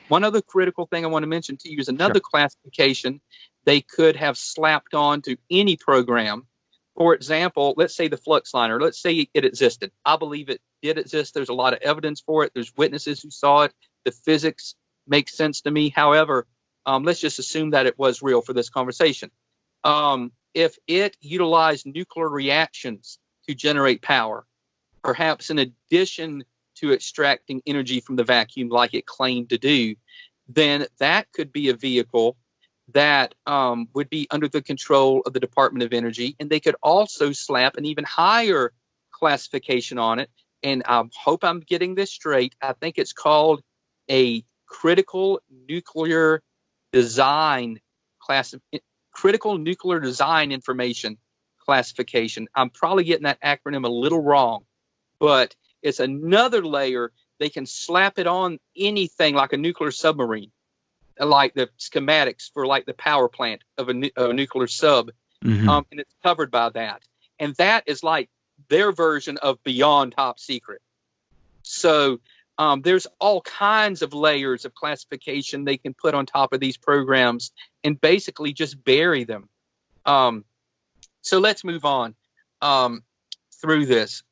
One other critical thing I want to mention to you is another Sure. classification they could have slapped on to any program. For example, let's say the flux liner. Let's say it existed. I believe it did exist. There's a lot of evidence for it. There's witnesses who saw it. The physics makes sense to me. However, let's just assume that it was real for this conversation. If it utilized nuclear reactions to generate power, perhaps in addition to extracting energy from the vacuum like it claimed to do, then that could be a vehicle that would be under the control of the Department of Energy. And they could also slap an even higher classification on it. And I hope I'm getting this straight. I think it's called a critical nuclear design information classification. I'm probably getting that acronym a little wrong, but it's another layer. They can slap it on anything like a nuclear submarine, like the schematics for like the power plant of a nuclear sub. And it's covered by that. And that is like their version of beyond top secret. So there's all kinds of layers of classification they can put on top of these programs and basically just bury them. So let's move on through this.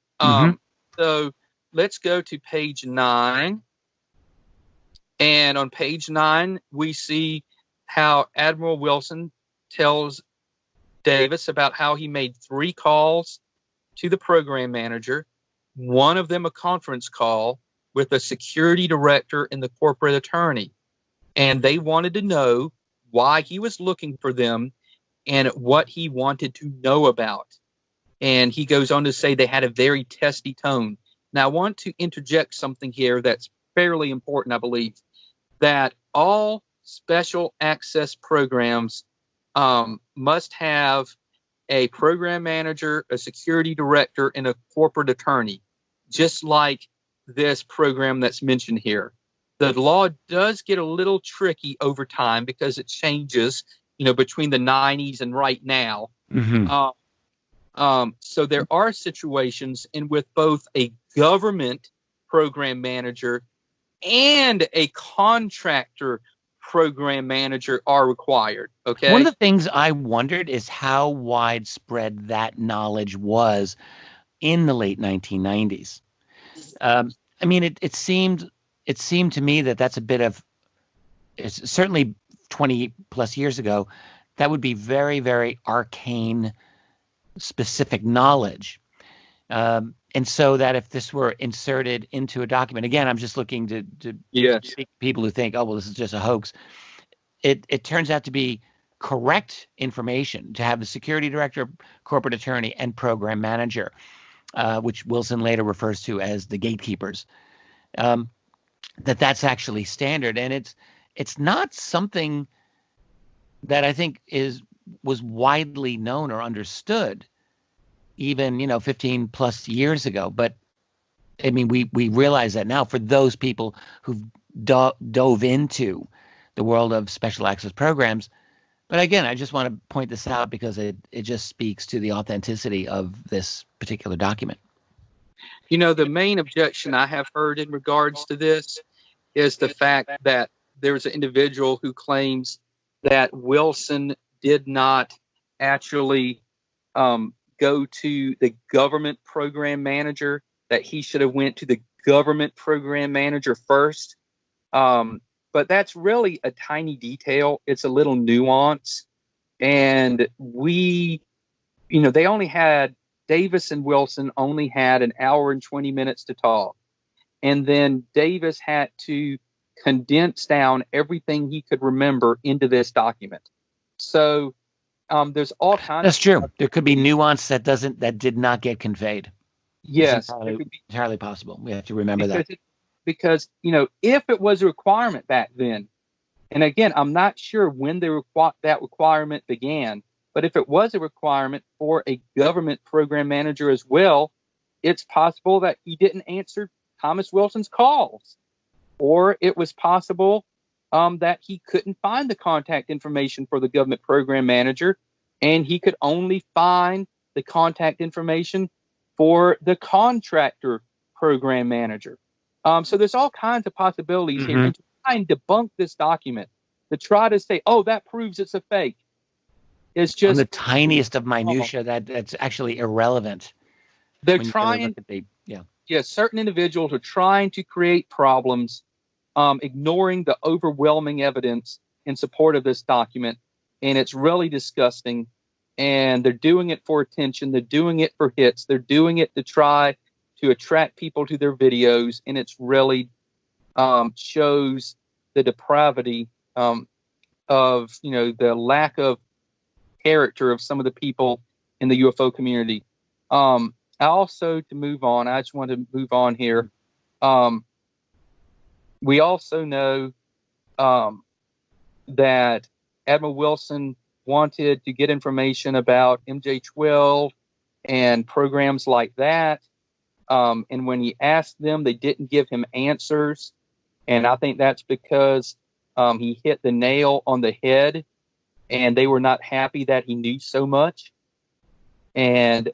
So let's go to page 9. And on page 9, we see how Admiral Wilson tells Davis about how he made 3 calls to the program manager, one of them a conference call with the security director and the corporate attorney. And they wanted to know why he was looking for them and what he wanted to know about. And he goes on to say they had a very testy tone. Now, I want to interject something here that's fairly important, I believe, that all special access programs must have a program manager, a security director, and a corporate attorney, just like this program that's mentioned here. The law does get a little tricky over time because it changes, between the 90s and right now. So there are situations in with both a government program manager and a contractor program manager are required. Okay. One of the things I wondered is how widespread that knowledge was in the late 1990s. I mean, it seemed to me that that's a bit of, it's certainly 20 plus years ago, that would be very, very arcane, specific knowledge. And so that if this were inserted into a document, again, I'm just looking to speak to people who think, oh, well, this is just a hoax. It turns out to be correct information to have the security director, corporate attorney, and program manager, which Wilson later refers to as the gatekeepers. That's actually standard, and it's not something that I think was widely known or understood even 15 plus years ago. But I mean, we realize that now for those people who've dove into the world of special access programs. But again, I just want to point this out because it just speaks to the authenticity of this particular document. The main objection I have heard in regards to this is the fact that there's an individual who claims that Wilson did not actually go to the government program manager, that he should have went to the government program manager first. But that's really a tiny detail. It's a little nuance. And they only had, Davis and Wilson only had an hour and 20 minutes to talk. And then Davis had to condense down everything he could remember into this document. So there's all kinds. That's true. There could be nuance that did not get conveyed. Yes, it's entirely possible. We have to remember that. Because if it was a requirement back then, and again, I'm not sure when that requirement began, but if it was a requirement for a government program manager as well, it's possible that he didn't answer Thomas Wilson's calls, or it was possible that he couldn't find the contact information for the government program manager, and he could only find the contact information for the contractor program manager. So there's all kinds of possibilities here. try and debunk this document, to try to say, oh, that proves it's a fake. It's just on the tiniest of minutia that's actually irrelevant. They're when you really trying. look at the, Certain individuals are trying to create problems, ignoring the overwhelming evidence in support of this document, and it's really disgusting. And they're doing it for attention. They're doing it for hits. They're doing it to try to attract people to their videos, and it's really shows the depravity of the lack of character of some of the people in the UFO community. Also, to move on, I just want to move on here. We also know that Admiral Wilson wanted to get information about MJ-12 and programs like that. And when he asked them, they didn't give him answers. And I think that's because he hit the nail on the head, and they were not happy that he knew so much. And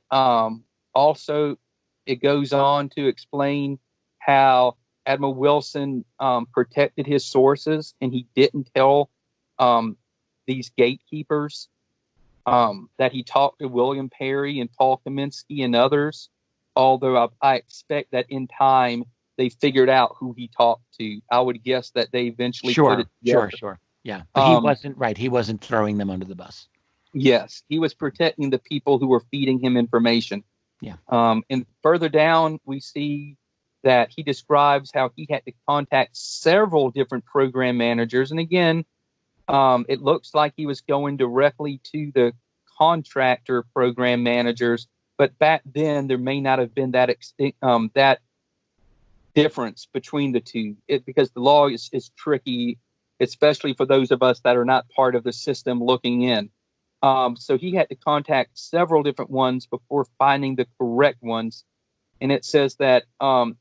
also, it goes on to explain how Admiral Wilson protected his sources, and he didn't tell these gatekeepers that he talked to William Perry and Paul Kaminsky and others, although I expect that in time they figured out who he talked to. I would guess that they eventually put it together. Sure. Yeah, but he wasn't right. He wasn't throwing them under the bus. Yes, he was protecting the people who were feeding him information. Yeah. And further down, we see that he describes how he had to contact several different program managers. And again, it looks like he was going directly to the contractor program managers. But back then, there may not have been that that difference between the two, because the law is tricky, especially for those of us that are not part of the system looking in. So he had to contact several different ones before finding the correct ones. And it says that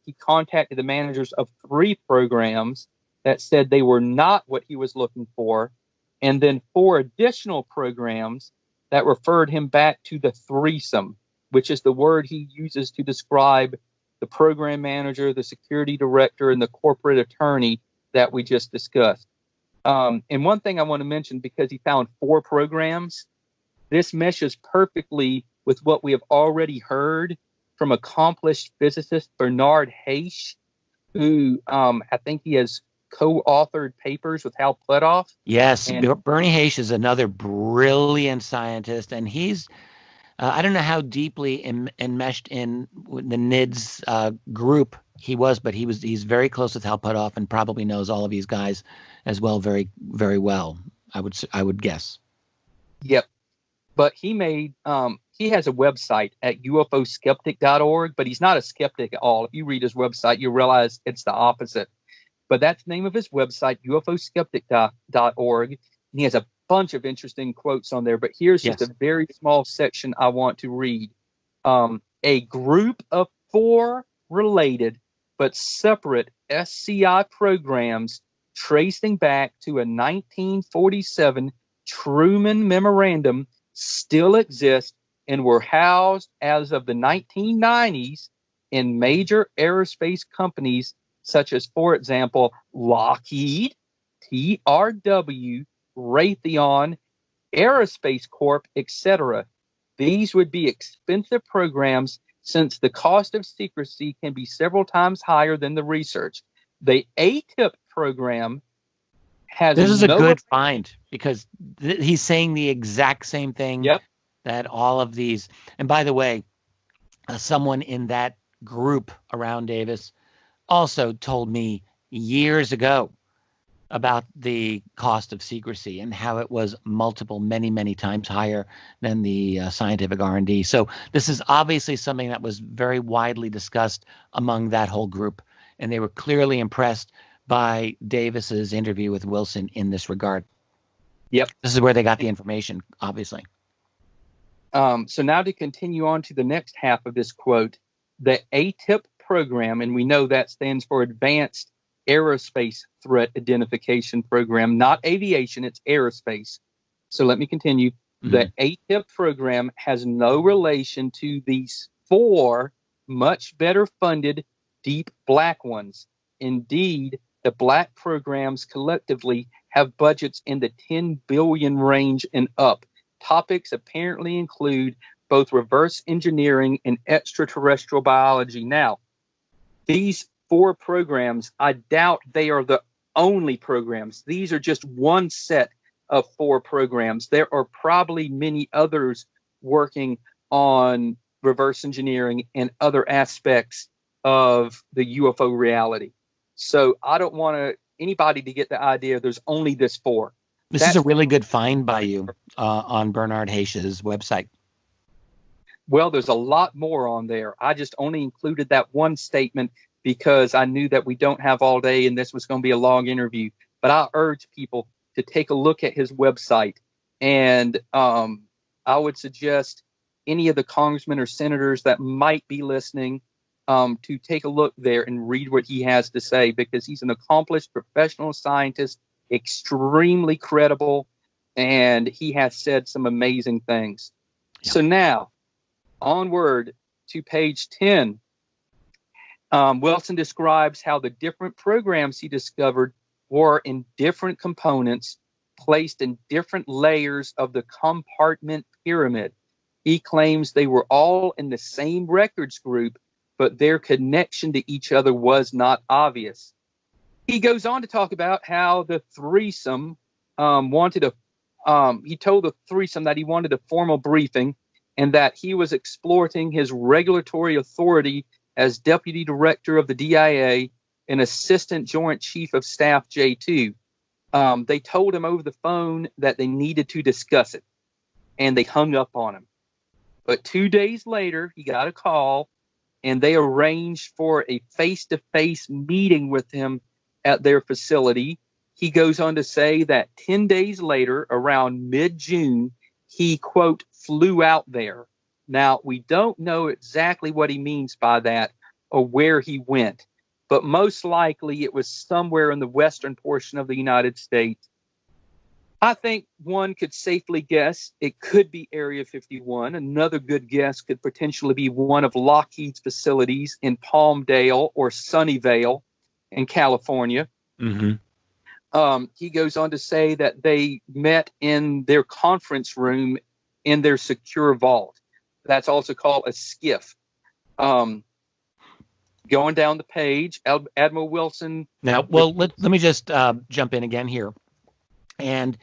he contacted the managers of 3 programs that said they were not what he was looking for, and then 4 additional programs that referred him back to the threesome, which is the word he uses to describe the program manager, the security director, and the corporate attorney that we just discussed. And one thing I want to mention, because he found 4 programs, this meshes perfectly with what we have already heard from accomplished physicist Bernard Hayes, who I think he has co-authored papers with Hal Pletoff. Yes, Bernie Hayes is another brilliant scientist, and he's I don't know how deeply enmeshed in the NIDS group he was, but he's very close with Hal Pletoff and probably knows all of these guys as well, very, very well. I would guess. Yep. But he has a website at ufoskeptic.org, but he's not a skeptic at all. If you read his website, you realize it's the opposite. But that's the name of his website, ufoskeptic.org. And he has a bunch of interesting quotes on there. But here's just a very small section I want to read. A group of 4 related but separate SCI programs tracing back to a 1947 Truman Memorandum still exist and were housed as of the 1990s in major aerospace companies such as, for example, Lockheed, TRW, Raytheon, Aerospace Corp, etc. These would be expensive programs since the cost of secrecy can be several times higher than the research. The ATIP program has This is a good find, because he's saying the exact same thing that all of these. And by the way, someone in that group around Davis also told me years ago about the cost of secrecy and how it was many, many times higher than the scientific R&D. So this is obviously something that was very widely discussed among that whole group, and they were clearly impressed by Davis's interview with Wilson in this regard. Yep. This is where they got the information, obviously. So now to continue on to the next half of this quote, the ATIP program, and we know that stands for Advanced Aerospace Threat Identification Program, not aviation, it's aerospace. So let me continue. Mm-hmm. The ATIP program has no relation to these 4 much better funded deep black ones. Indeed, The black programs collectively have budgets in the 10 billion range and up. Topics apparently include both reverse engineering and extraterrestrial biology. Now, these 4 programs, I doubt they are the only programs. These are just one set of 4 programs. There are probably many others working on reverse engineering and other aspects of the UFO reality. So I don't want anybody to get the idea there's only this 4. This is a really good find by you on Bernard Haish's website. Well, there's a lot more on there. I just only included that one statement because I knew that we don't have all day and this was going to be a long interview. But I urge people to take a look at his website. And I would suggest any of the congressmen or senators that might be listening to take a look there and read what he has to say, because he's an accomplished professional scientist, extremely credible, and he has said some amazing things. Yeah. So now, onward to page 10. Wilson describes how the different programs he discovered were in different components, placed in different layers of the compartment pyramid. He claims they were all in the same records group, but their connection to each other was not obvious. He goes on to talk about how the threesome he told the threesome that he wanted a formal briefing and that he was exploiting his regulatory authority as deputy director of the DIA and assistant joint chief of staff J2. They told him over the phone that they needed to discuss it, and they hung up on him. But 2 days later, he got a call, and they arranged for a face-to-face meeting with him at their facility. He goes on to say that 10 days later, around mid-June, he, quote, flew out there. Now, we don't know exactly what he means by that or where he went, but most likely it was somewhere in the western portion of the United States. I think one could safely guess it could be Area 51. Another good guess could potentially be one of Lockheed's facilities in Palmdale or Sunnyvale in California. Mm-hmm. He goes on to say that they met in their conference room in their secure vault. That's also called a skiff. Going down the page, Admiral Wilson. Now, well, let me just jump in again here. And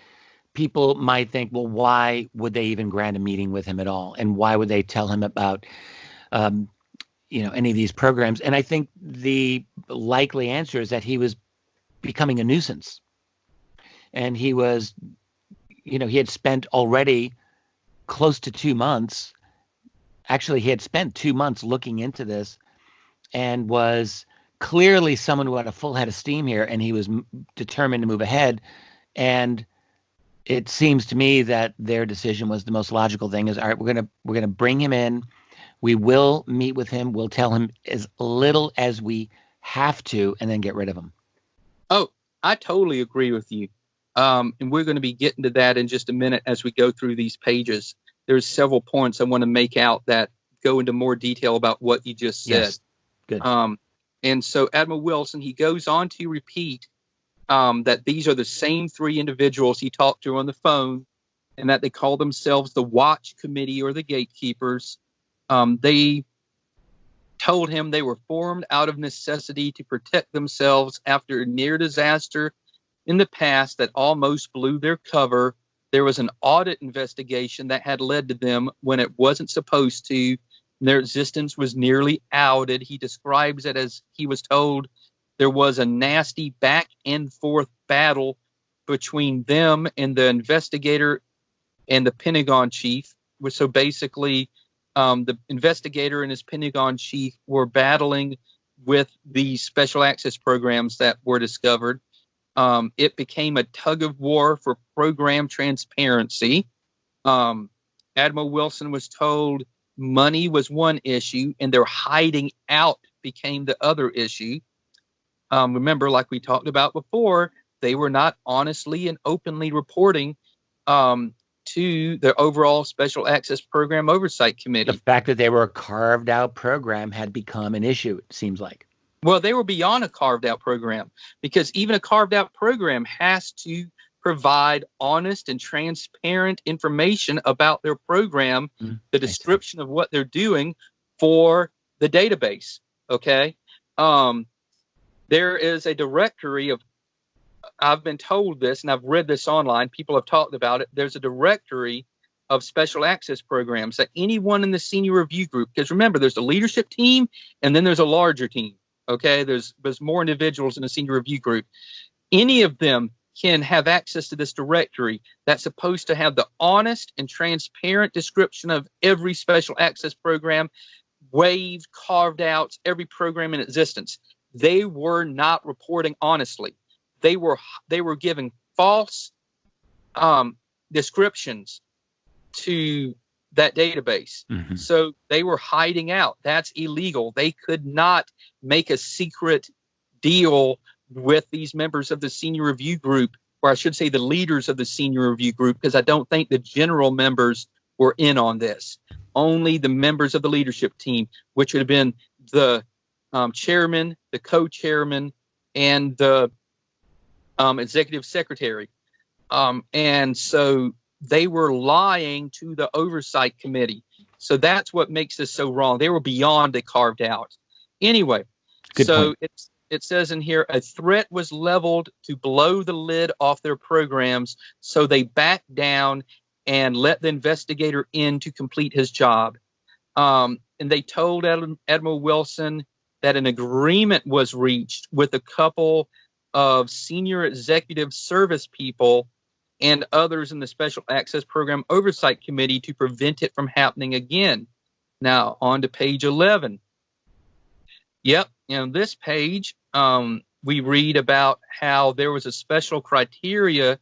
people might think, well, why would they even grant a meeting with him at all? And why would they tell him about, any of these programs? And I think the likely answer is that he was becoming a nuisance. And he was, he had spent already close to 2 months. Actually, he had spent 2 months looking into this and was clearly someone who had a full head of steam here, and he was determined to move ahead. And it seems to me that their decision was the most logical thing is, all right, we're gonna bring him in. We will meet with him. We'll tell him as little as we have to, and then get rid of him. Oh, I totally agree with you. And we're going to be getting to that in just a minute as we go through these pages. There's several points I want to make out that go into more detail about what you just said. Yes. Good. And so Admiral Wilson, he goes on to repeat that these are the same 3 individuals he talked to on the phone, and that they call themselves the Watch Committee or the Gatekeepers. They told him they were formed out of necessity to protect themselves after a near disaster in the past that almost blew their cover. There was an audit investigation that had led to them when it wasn't supposed to. Their existence was nearly outed. He describes it as he was told there was a nasty back and forth battle between them and the investigator and the Pentagon chief. So basically, the investigator and his Pentagon chief were battling with the special access programs that were discovered. It became a tug of war for program transparency. Admiral Wilson was told money was one issue and their hiding out became the other issue. Remember, like we talked about before, they were not honestly and openly reporting to the overall Special Access Program Oversight Committee. The fact that they were a carved out program had become an issue, it seems like. Well, they were beyond a carved-out program, because even a carved-out program has to provide honest and transparent information about their program, the description of what they're doing for the database. Okay. There is a directory of, I've been told this and I've read this online, people have talked about it. There's a directory of special access programs that anyone in the senior review group, because remember, there's a leadership team and then there's a larger team. Okay. There's more individuals in a senior review group. Any of them can have access to this directory that's supposed to have the honest and transparent description of every special access program, waived, carved out, every program in existence. They were not reporting honestly. They were giving false descriptions to that database. Mm-hmm. So they were hiding out. That's illegal. They could not make a secret deal with these members of the senior review group, or I should say the leaders of the senior review group, because I don't think the general members were in on this. Only the members of the leadership team, which would have been the chairman, the co-chairman, and the executive secretary. And so they were lying to the oversight committee. So that's what makes this so wrong. They were beyond the carved out. Anyway, good point. It says in here, a threat was leveled to blow the lid off their programs, so they backed down and let the investigator in to complete his job. And they told Admiral Wilson that an agreement was reached with a couple of senior executive service people and others in the Special Access Program Oversight Committee to prevent it from happening again. Now, on to page 11. Yep, this page, we read about how there was a special criteria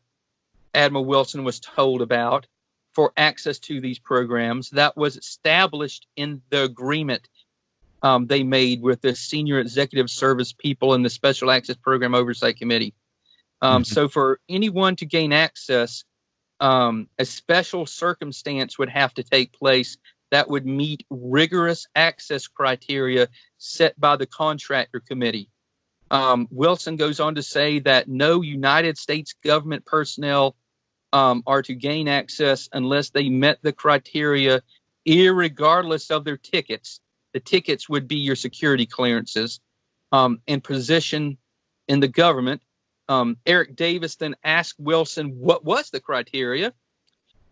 Admiral Wilson was told about for access to these programs that was established in the agreement they made with the senior executive service people in the Special Access Program Oversight Committee. So for anyone to gain access, a special circumstance would have to take place that would meet rigorous access criteria set by the contractor committee. Wilson goes on to say that no United States government personnel are to gain access unless they met the criteria, irregardless of their tickets. The tickets would be your security clearances and position in the government. Eric Davis then asked Wilson what was the criteria,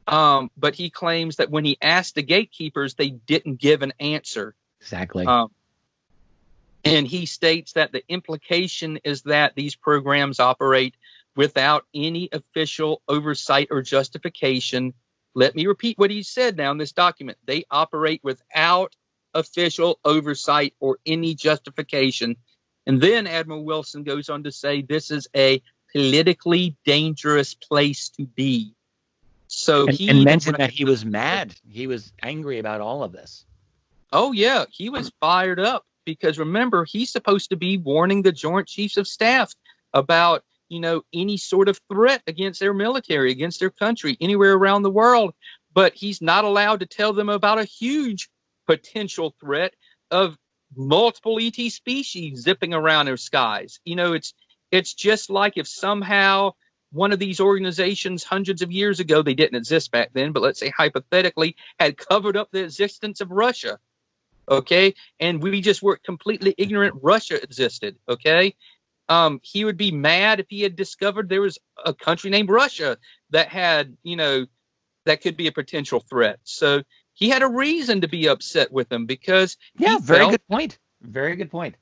but he claims that when he asked the gatekeepers, they didn't give an answer. Exactly. And he states that the implication is that these programs operate without any official oversight or justification. Let me repeat what he said now in this document. They operate without official oversight or any justification. And then Admiral Wilson goes on to say this is a politically dangerous place to be. So and mentioned that he was mad. He was angry about all of this. Oh, yeah. He was fired up because, remember, he's supposed to be warning the Joint Chiefs of Staff about, any sort of threat against their military, against their country, anywhere around the world. But he's not allowed to tell them about a huge potential threat of multiple ET species zipping around their skies. It's just like if somehow one of these organizations hundreds of years ago, they didn't exist back then, but let's say hypothetically, had covered up the existence of Russia. Okay. And we just were completely ignorant Russia existed. Okay. He would be mad if he had discovered there was a country named Russia that had, that could be a potential threat. So he had a reason to be upset with them because very good point. Very good point.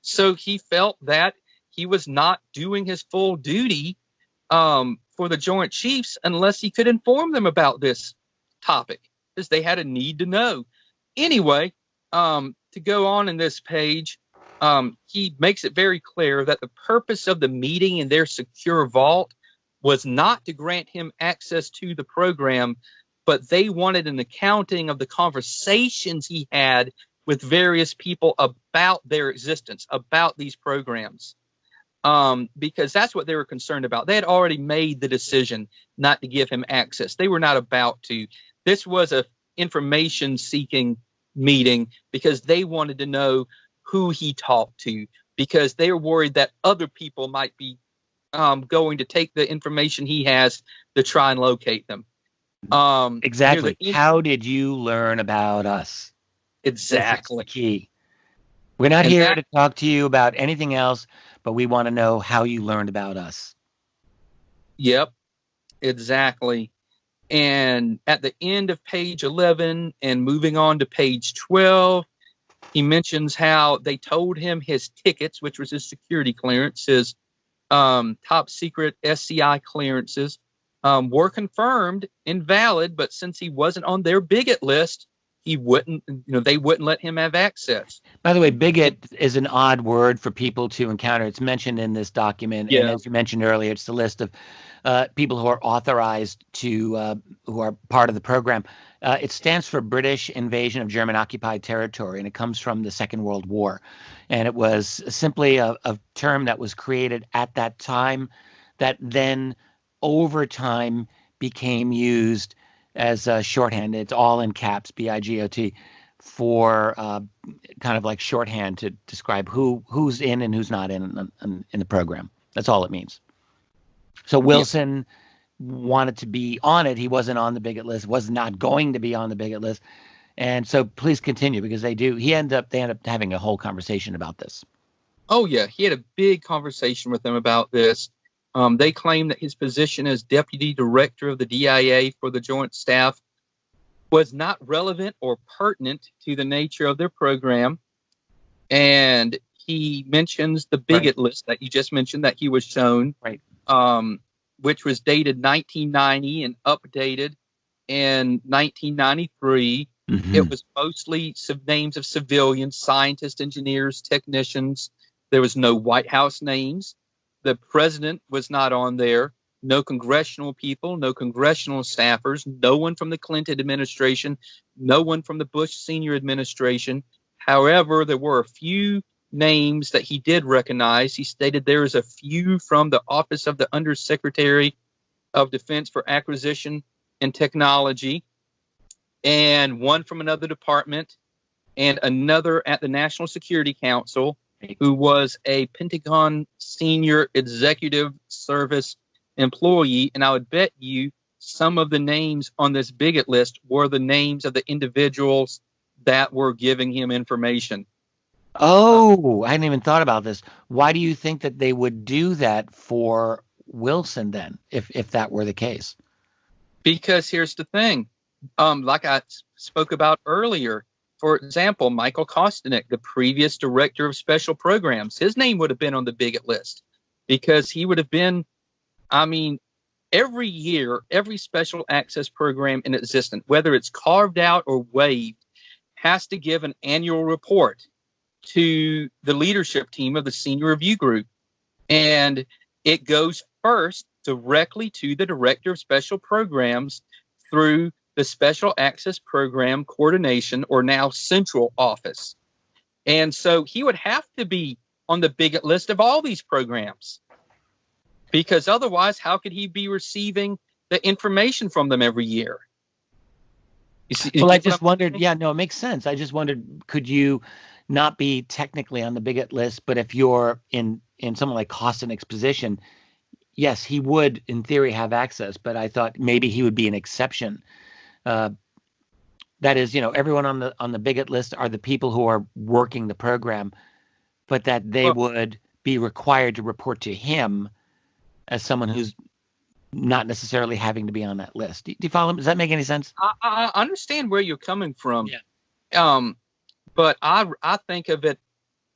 So he felt that he was not doing his full duty for the Joint Chiefs unless he could inform them about this topic, because they had a need to know. Anyway, to go on in this page, he makes it very clear that the purpose of the meeting in their secure vault was not to grant him access to the program, but they wanted an accounting of the conversations he had with various people about their existence, about these programs, because that's what they were concerned about. They had already made the decision not to give him access. They were not about to. This was a information-seeking meeting because they wanted to know who he talked to, because they're worried that other people might be going to take the information he has to try and locate them. Exactly. How did you learn about us? Exactly. This is the key. We're not here to talk to you about anything else, but we want to know how you learned about us. Yep, exactly. And at the end of page 11 and moving on to page 12, he mentions how they told him his tickets, which was his security clearance, his top secret SCI clearances, were confirmed invalid, but since he wasn't on their bigot list, they wouldn't let him have access. By the way, bigot is an odd word for people to encounter. It's mentioned in this document, and as you mentioned earlier, it's the list of people who are authorized to, who are part of the program. It stands for British Invasion of German Occupied Territory, and it comes from the Second World War. And it was simply a term that was created at that time that then over time became used as a shorthand. It's all in caps, BIGOT, for kind of like shorthand to describe who's in and who's not in the program. That's all it means. So Wilson wanted to be on it. He wasn't on the bigot list, was not going to be on the bigot list. And so please continue, because they end up having a whole conversation about this. Oh, yeah. He had a big conversation with them about this. They claim that his position as deputy director of the DIA for the Joint Staff was not relevant or pertinent to the nature of their program. And he mentions the bigot list that you just mentioned that he was shown, which was dated 1990 and updated in 1993. Mm-hmm. It was mostly names of civilians, scientists, engineers, technicians. There was no White House names. The president was not on there. No congressional people, no congressional staffers, no one from the Clinton administration, no one from the Bush senior administration. However, there were a few names that he did recognize. He stated there is a few from the Office of the Undersecretary of Defense for Acquisition and Technology, and one from another department, and another at the National Security Council, who was a Pentagon senior executive service employee. And I would bet you some of the names on this bigot list were the names of the individuals that were giving him information. Oh, I hadn't even thought about this. Why do you think that they would do that for Wilson then, if that were the case? Because here's the thing. Like I spoke about earlier, for example, Michael Kostanek, the previous director of special programs, his name would have been on the bigot list, because he would have been, every year, every special access program in existence, whether it's carved out or waived, has to give an annual report to the leadership team of the senior review group. And it goes first directly to the director of special programs through the Special Access Program Coordination, or now Central Office. And so he would have to be on the bigot list of all these programs, because otherwise, how could he be receiving the information from them every year? Well, I just wondered, it makes sense. I just wondered, could you not be technically on the bigot list, but if you're in someone like Kostanek's position, yes, he would, in theory, have access, but I thought maybe he would be an exception. That is, everyone on the bigot list are the people who are working the program, but that they would be required to report to him as someone who's not necessarily having to be on that list. Do you follow him? Does that make any sense? I understand where you're coming from. Yeah. But I think of it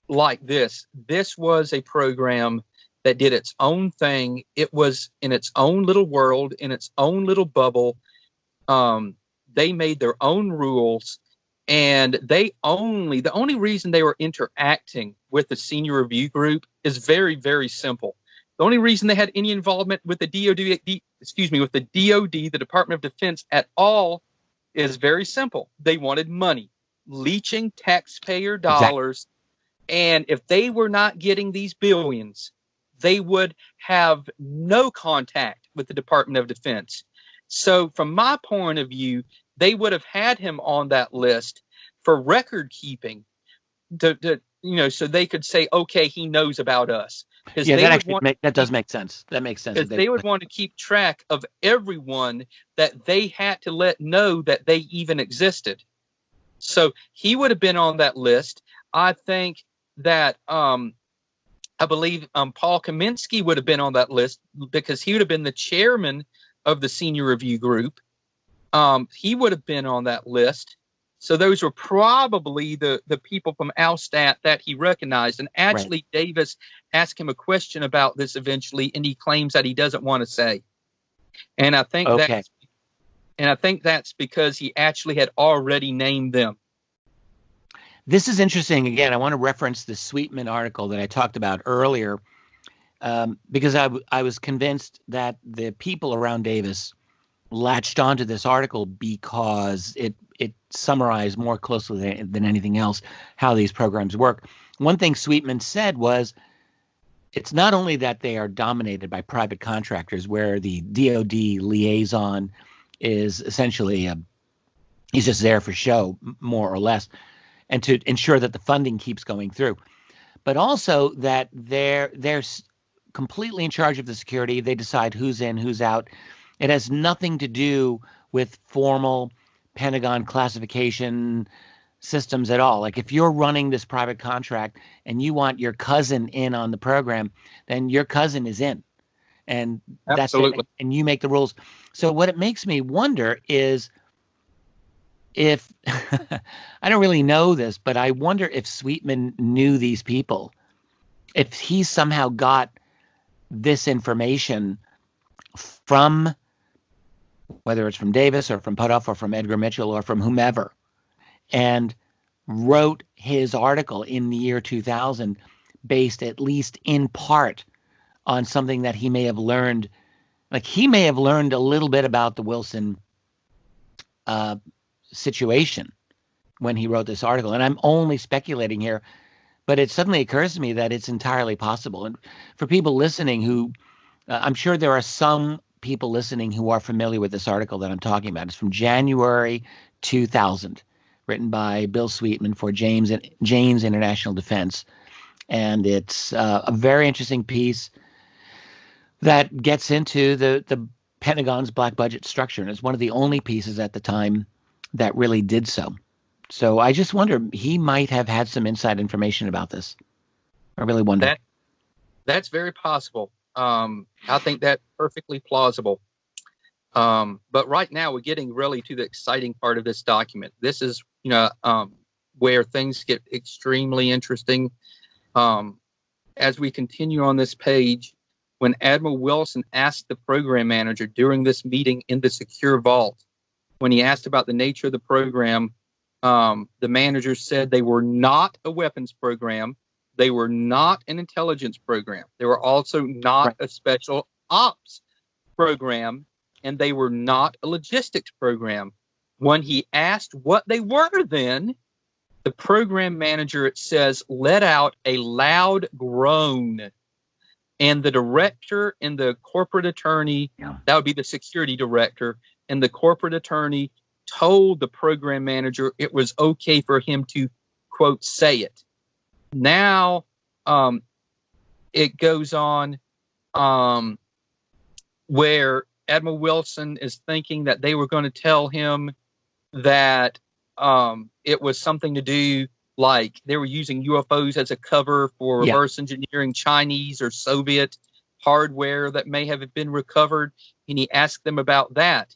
like this. This was a program that did its own thing. It was in its own little world, in its own little bubble. They made their own rules, and the only reason they were interacting with the senior review group is very, very simple. The only reason they had any involvement with the with the DOD, the Department of Defense, at all, is very simple. They wanted money, leeching taxpayer dollars. Exactly. And if they were not getting these billions, they would have no contact with the Department of Defense. So from my point of view, they would have had him on that list for record keeping, to so they could say, okay, he knows about us. Yeah, that does make sense. That makes sense. Because they would want to keep track of everyone that they had to let know that they even existed. So he would have been on that list. I think that I believe Paul Kaminsky would have been on that list because he would have been the chairman of the senior review group. He would have been on that list. So those were probably the people from Alstat that he recognized. And actually, right. Davis asked him a question about this eventually, and he claims that he doesn't want to say. And I think that's because he actually had already named them. This is interesting. Again, I want to reference the Sweetman article that I talked about earlier, because I was convinced that the people around Davis latched onto this article because it summarized more closely than anything else how these programs work. One thing Sweetman said was it's not only that they are dominated by private contractors, where the DoD liaison is essentially he's just there for show, more or less, and to ensure that the funding keeps going through, but also that they're completely in charge of the security. They decide who's in, who's out. It has nothing to do with formal Pentagon classification systems at all. Like if you're running this private contract and you want your cousin in on the program, then your cousin is in, and Absolutely. That's it. And you make the rules. So what it makes me wonder is if I don't really know this, but I wonder if Sweetman knew these people, if he somehow got this information from, whether it's from Davis or from Puthoff or from Edgar Mitchell or from whomever, and wrote his article in the year 2000 based at least in part on something that he may have learned. Like he may have learned a little bit about the Wilson situation when he wrote this article. And I'm only speculating here, but it suddenly occurs to me that it's entirely possible. And for people listening who, I'm sure there are some people listening who are familiar with this article that I'm talking about. It's from January 2000, written by Bill Sweetman for Jane's International Defense. And it's a very interesting piece that gets into the Pentagon's black budget structure. And it's one of the only pieces at the time that really did so. So I just wonder, he might have had some inside information about this. I really wonder. That's very possible. I think that's perfectly plausible. But right now we're getting really to the exciting part of this document. This is, where things get extremely interesting. As we continue on this page, when Admiral Wilson asked the program manager during this meeting in the secure vault, when he asked about the nature of the program, the manager said they were not a weapons program. They were not an intelligence program. They were also not a special ops program, and they were not a logistics program. When he asked what they were then, the program manager, it says, let out a loud groan. And the director and the corporate attorney, that would be the security director, and the corporate attorney told the program manager it was okay for him to, quote, say it. Now it goes on where Admiral Wilson is thinking that they were going to tell him that it was something to do, like they were using UFOs as a cover for reverse engineering Chinese or Soviet hardware that may have been recovered. And he asked them about that.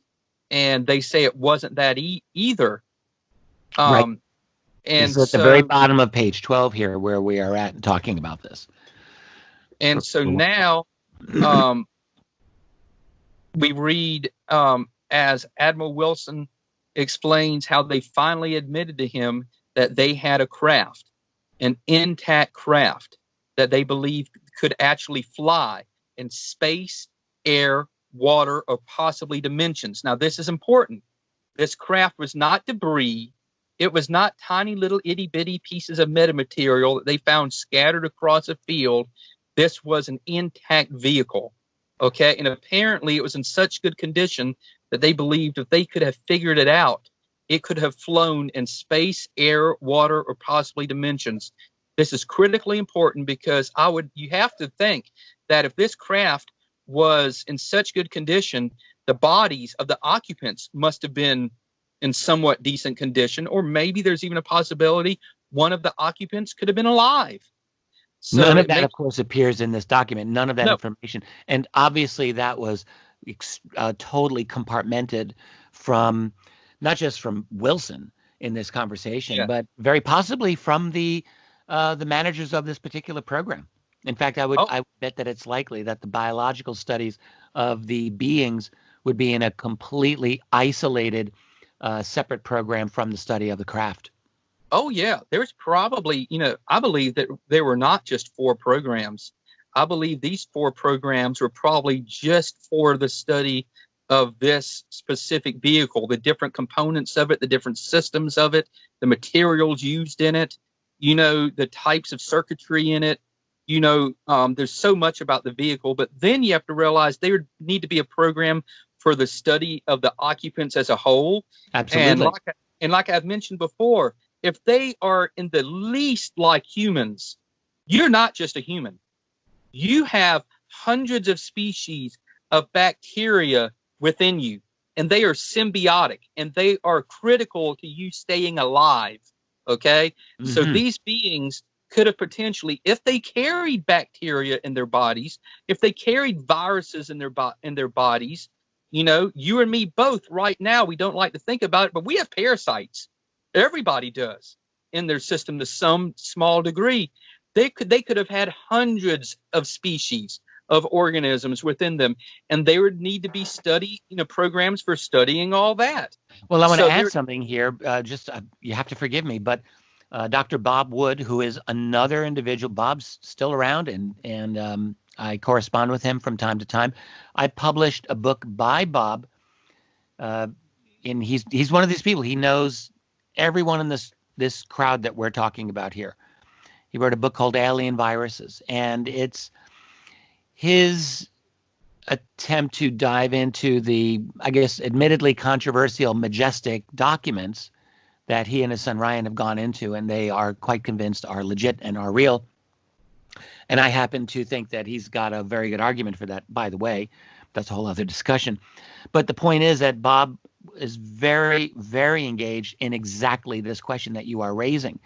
And they say it wasn't that either. And this is at the very bottom of page 12 here where we are at talking about this. And so now we read as Admiral Wilson explains how they finally admitted to him that they had a craft, an intact craft that they believed could actually fly in space, air, water, or possibly dimensions. Now, this is important. This craft was not debris. It was not tiny little itty-bitty pieces of metamaterial that they found scattered across a field. This was an intact vehicle, okay? And apparently it was in such good condition that they believed if they could have figured it out, it could have flown in space, air, water, or possibly dimensions. This is critically important because you have to think that if this craft was in such good condition, the bodies of the occupants must have been in somewhat decent condition, or maybe there's even a possibility one of the occupants could have been alive. So none of that, of course, appears in this document. None of that No. information. And obviously that was totally compartmented from not just from Wilson in this conversation, but very possibly from the managers of this particular program. In fact, I would bet that it's likely that the biological studies of the beings would be in a completely isolated, separate program from the study of the craft. Oh, yeah. There's probably, I believe that there were not just 4 programs. I believe these 4 programs were probably just for the study of this specific vehicle, the different components of it, the different systems of it, the materials used in it, the types of circuitry in it. There's so much about the vehicle, but then you have to realize there need to be a program for the study of the occupants as a whole. Absolutely. And like I've mentioned before, if they are in the least like humans, you're not just a human. You have hundreds of species of bacteria within you, and they are symbiotic, and they are critical to you staying alive. Okay? Mm-hmm. So these beings could have potentially, if they carried bacteria in their bodies, if they carried viruses in their bodies, you and me both right now, we don't like to think about it, but we have parasites. Everybody does in their system to some small degree. They could have had hundreds of species of organisms within them, and they would need to be studied, programs for studying all that. Well, I want to add something here. You have to forgive me, but Dr. Bob Wood, who is another individual, Bob's still around, and I correspond with him from time to time. I published a book by Bob, and he's one of these people. He knows everyone in this crowd that we're talking about here. He wrote a book called Alien Viruses, and it's his attempt to dive into the, I guess, admittedly controversial, majestic documents that he and his son Ryan have gone into, and they are quite convinced are legit and are real. And I happen to think that he's got a very good argument for that, by the way. That's a whole other discussion. But the point is that Bob is very, very engaged in exactly this question that you are raising.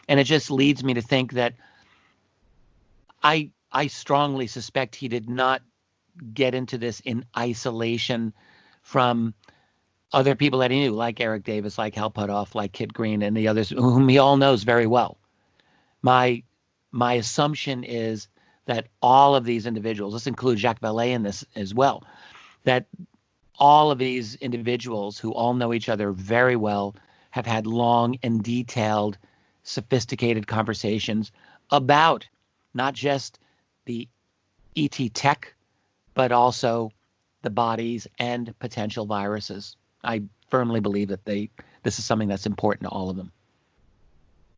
And it just leads me to think that I strongly suspect he did not get into this in isolation from other people that he knew, like Eric Davis, like Hal Puthoff, like Kit Green, and the others whom he all knows very well. My assumption is that all of these individuals, let's include Jacques Vallée in this as well, that all of these individuals who all know each other very well have had long and detailed, sophisticated conversations about not just the ET tech, but also the bodies and potential viruses. I firmly believe that this is something that's important to all of them.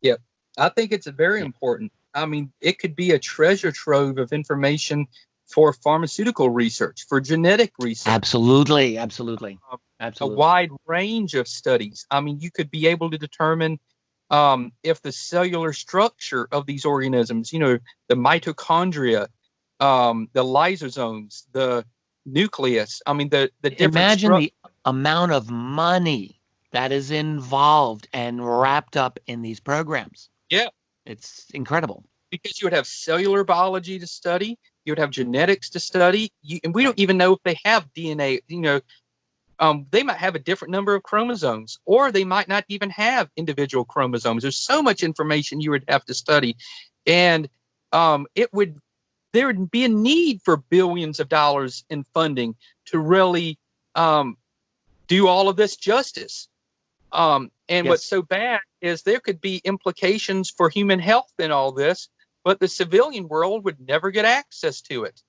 Yeah, I think it's very important. I mean, it could be a treasure trove of information for pharmaceutical research, for genetic research. Absolutely. A wide range of studies. I mean, you could be able to determine if the cellular structure of these organisms, the mitochondria, the lysosomes, the nucleus. I mean, the different. Imagine the amount of money that is involved and wrapped up in these programs. Yeah. It's incredible. Because you would have cellular biology to study, you would have genetics to study, and we don't even know if they have DNA. They might have a different number of chromosomes, or they might not even have individual chromosomes. There's so much information you would have to study, and there would be a need for billions of dollars in funding to really do all of this justice. And yes. What's so bad is there could be implications for human health in all this, but the civilian world would never get access to it.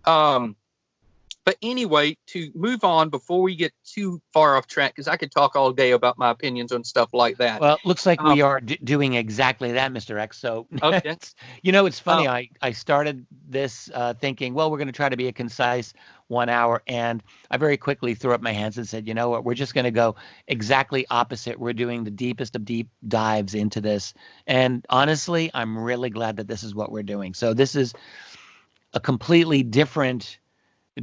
But But anyway, to move on before we get too far off track, because I could talk all day about my opinions on stuff like that. Well, it looks like we are doing exactly that, Mr. X. So, Okay. it's funny. I started this thinking, well, we're going to try to be a concise 1 hour. And I very quickly threw up my hands and said, you know what, we're just going to go exactly opposite. We're doing the deepest of deep dives into this. And honestly, I'm really glad that this is what we're doing. So this is a completely different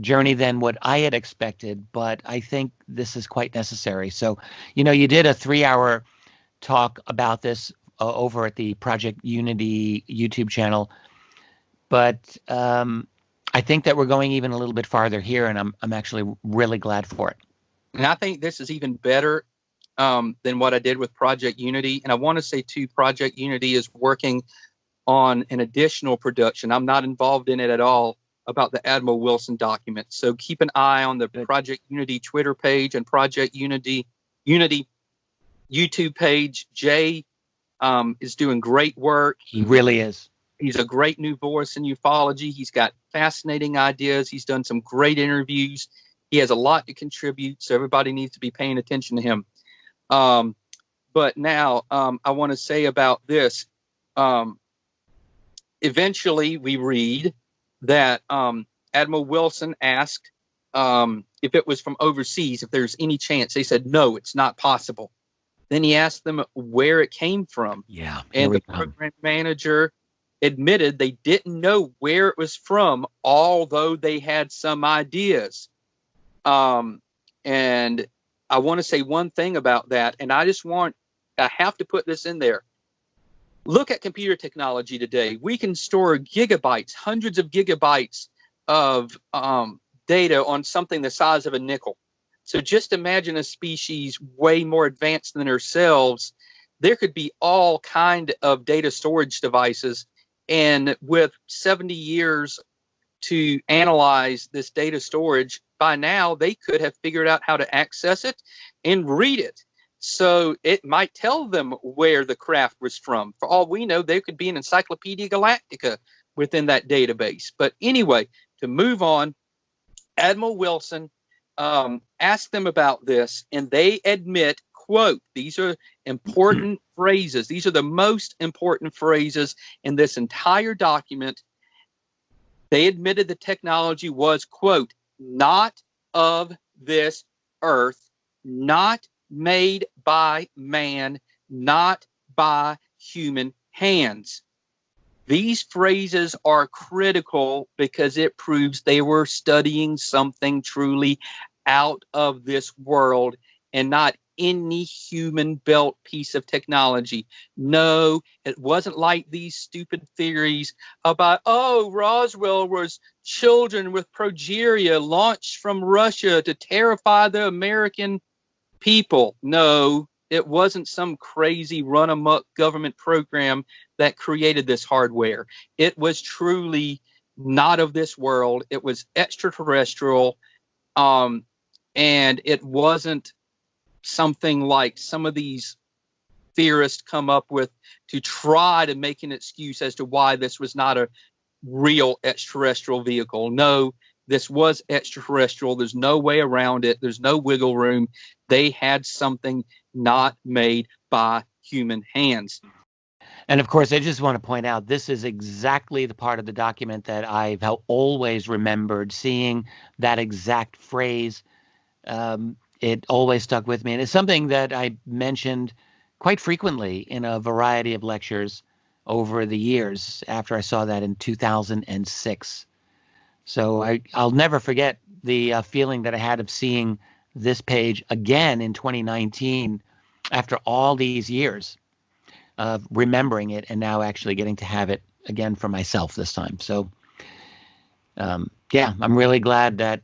journey than what I had expected, but I think this is quite necessary. So, you did a 3-hour talk about this over at the Project Unity YouTube channel, but I think that we're going even a little bit farther here, and I'm actually really glad for it. And I think this is even better than what I did with Project Unity. And I want to say too, Project Unity is working on an additional production. I'm not involved in it at all, about the Admiral Wilson document. So keep an eye on the Project Unity Twitter page and Project Unity YouTube page. Jay is doing great work. He really is. He's a great new voice in ufology. He's got fascinating ideas. He's done some great interviews. He has a lot to contribute, so everybody needs to be paying attention to him. But now I want to say about this. Eventually, we read that Admiral Wilson asked if it was from overseas, if there's any chance. They said, no, it's not possible. Then he asked them where it came from. Yeah. And the program manager admitted they didn't know where it was from, although they had some ideas. And I want to say one thing about that, and I have to put this in there. Look at computer technology today. We can store gigabytes, hundreds of gigabytes of data on something the size of a nickel. So just imagine a species way more advanced than ourselves. There could be all kind of data storage devices. And with 70 years to analyze this data storage, by now they could have figured out how to access it and read it. So it might tell them where the craft was from. For all we know, there could be an Encyclopedia Galactica within that database. But anyway, to move on, Admiral Wilson asked them about this, and they admit, quote, these are important phrases. These are the most important phrases in this entire document. They admitted the technology was, quote, not of this earth, not made by man, not by human hands. These phrases are critical because it proves they were studying something truly out of this world and not any human built piece of technology. No, it wasn't like these stupid theories about, oh, Roswell was children with progeria launched from Russia to terrify the American people. No, it wasn't some crazy run amok government program that created this hardware. It was truly not of this world. It was extraterrestrial. And it wasn't something like some of these theorists come up with to try to make an excuse as to why this was not a real extraterrestrial vehicle. No, this was extraterrestrial. There's no way around it. There's no wiggle room. They had something not made by human hands. And of course, I just want to point out, this is exactly the part of the document that I've always remembered seeing that exact phrase. It always stuck with me. And it's something that I mentioned quite frequently in a variety of lectures over the years after I saw that in 2006. So I'll never forget the feeling that I had of seeing this page again in 2019 after all these years of remembering it and now actually getting to have it again for myself this time. So, yeah, I'm really glad that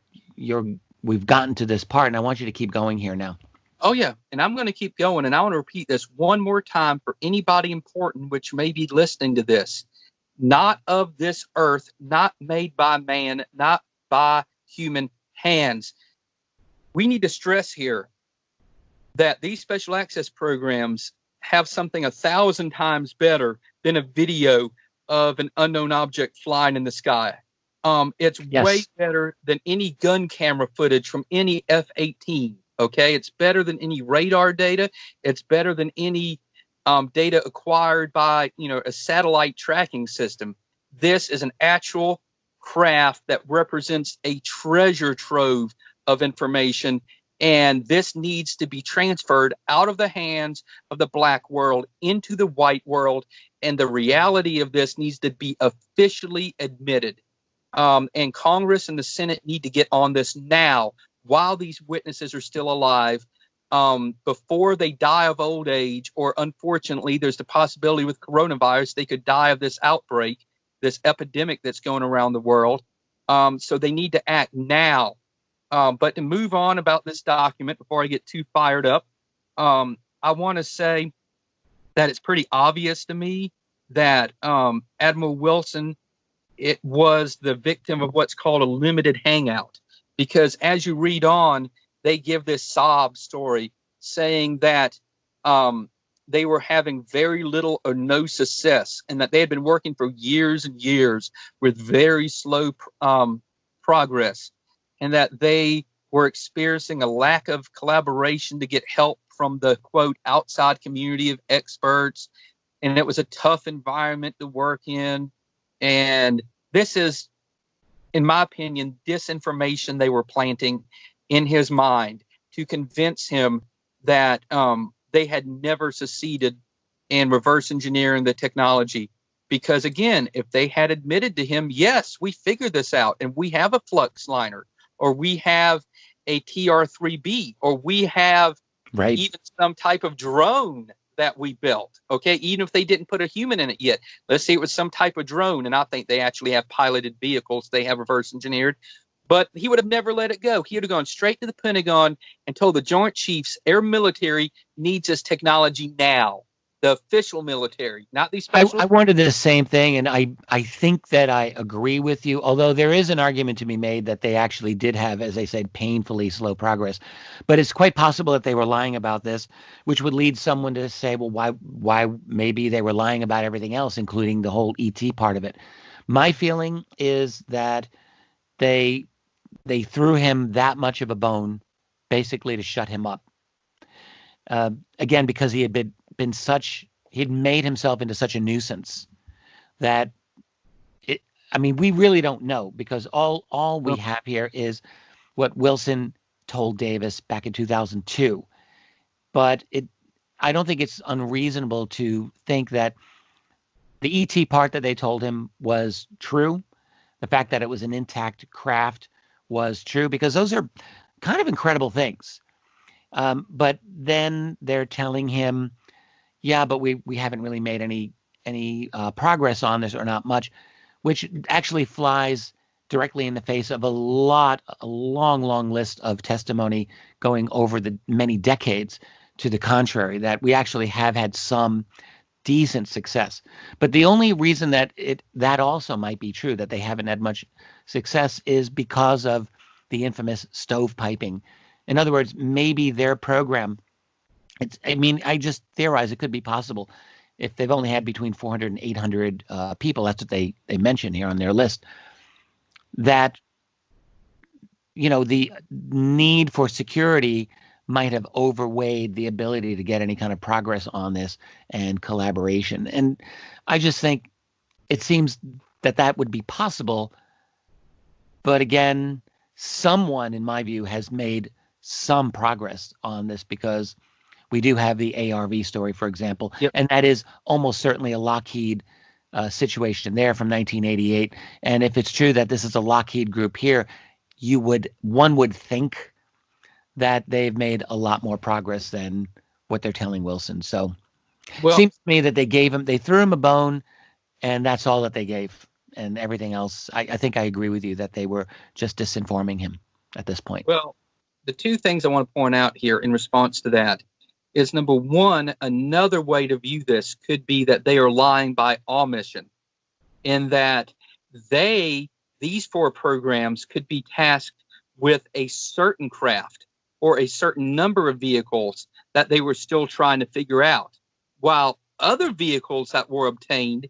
we've gotten to this part, and I want you to keep going here now. Oh, yeah, and I'm going to keep going, and I want to repeat this one more time for anybody important which may be listening to this. Not of this earth, not made by man, not by human hands. We need to stress here that these special access programs have something 1,000 times better than a video of an unknown object flying in the sky. It's way Yes. better than any gun camera footage from any F-18. Okay, it's better than any radar data. It's better than any data acquired by a satellite tracking system. This is an actual craft that represents a treasure trove of information, and this needs to be transferred out of the hands of the black world into the white world, and the reality of this needs to be officially admitted. And Congress and the Senate need to get on this now while these witnesses are still alive, before they die of old age, or unfortunately, there's the possibility with coronavirus, they could die of this outbreak, this epidemic that's going around the world. So they need to act now. But to move on about this document before I get too fired up, I want to say that it's pretty obvious to me that Admiral Wilson, it was the victim of what's called a limited hangout, because as you read on, they give this sob story saying that they were having very little or no success, and that they had been working for years and years with very slow progress, and that they were experiencing a lack of collaboration to get help from the, quote, outside community of experts, and it was a tough environment to work in. And this is, in my opinion, disinformation they were planting in his mind to convince him that they had never succeeded in reverse engineering the technology. Because, again, if they had admitted to him, yes, we figured this out, and we have a flux liner, or we have a TR-3B, or we have even some type of drone that we built, okay, even if they didn't put a human in it yet. Let's say it was some type of drone, and I think they actually have piloted vehicles they have reverse engineered. But he would have never let it go. He would have gone straight to the Pentagon and told the Joint Chiefs, our military needs this technology now. The official military, not these special. I wondered the same thing, and I think that I agree with you, although there is an argument to be made that they actually did have, as I said, painfully slow progress. But it's quite possible that they were lying about this, which would lead someone to say, well, why maybe they were lying about everything else, including the whole ET part of it. My feeling is that they threw him that much of a bone, basically to shut him up. Again, because he had been such, he'd made himself into such a nuisance that we really don't know, because all we have here is what Wilson told Davis back in 2002. But I don't think it's unreasonable to think that the ET part that they told him was true. The fact that it was an intact craft was true, because those are kind of incredible things. But then they're telling him, yeah, but we haven't really made any progress on this, or not much, which actually flies directly in the face of a long list of testimony going over the many decades to the contrary, that we actually have had some decent success. But the only reason that that also might be true, that they haven't had much success, is because of the infamous stovepiping. In other words, maybe their program, I just theorize it could be possible if they've only had between 400 and 800 people, that's what they mention here on their list, that, the need for security might have overweighed the ability to get any kind of progress on this and collaboration. And I just think it seems that would be possible. But again, someone, in my view, has made some progress on this, because we do have the ARV story, for example, and that is almost certainly a Lockheed situation there from 1988. And if it's true that this is a Lockheed group here, one would think that they've made a lot more progress than what they're telling Wilson. So it seems to me that they threw him a bone, and that's all that they gave. And everything else, I think I agree with you that they were just disinforming him at this point. Well, the two things I want to point out here in response to that is, number one, another way to view this could be that they are lying by omission, in that these four programs could be tasked with a certain craft or a certain number of vehicles that they were still trying to figure out, while other vehicles that were obtained,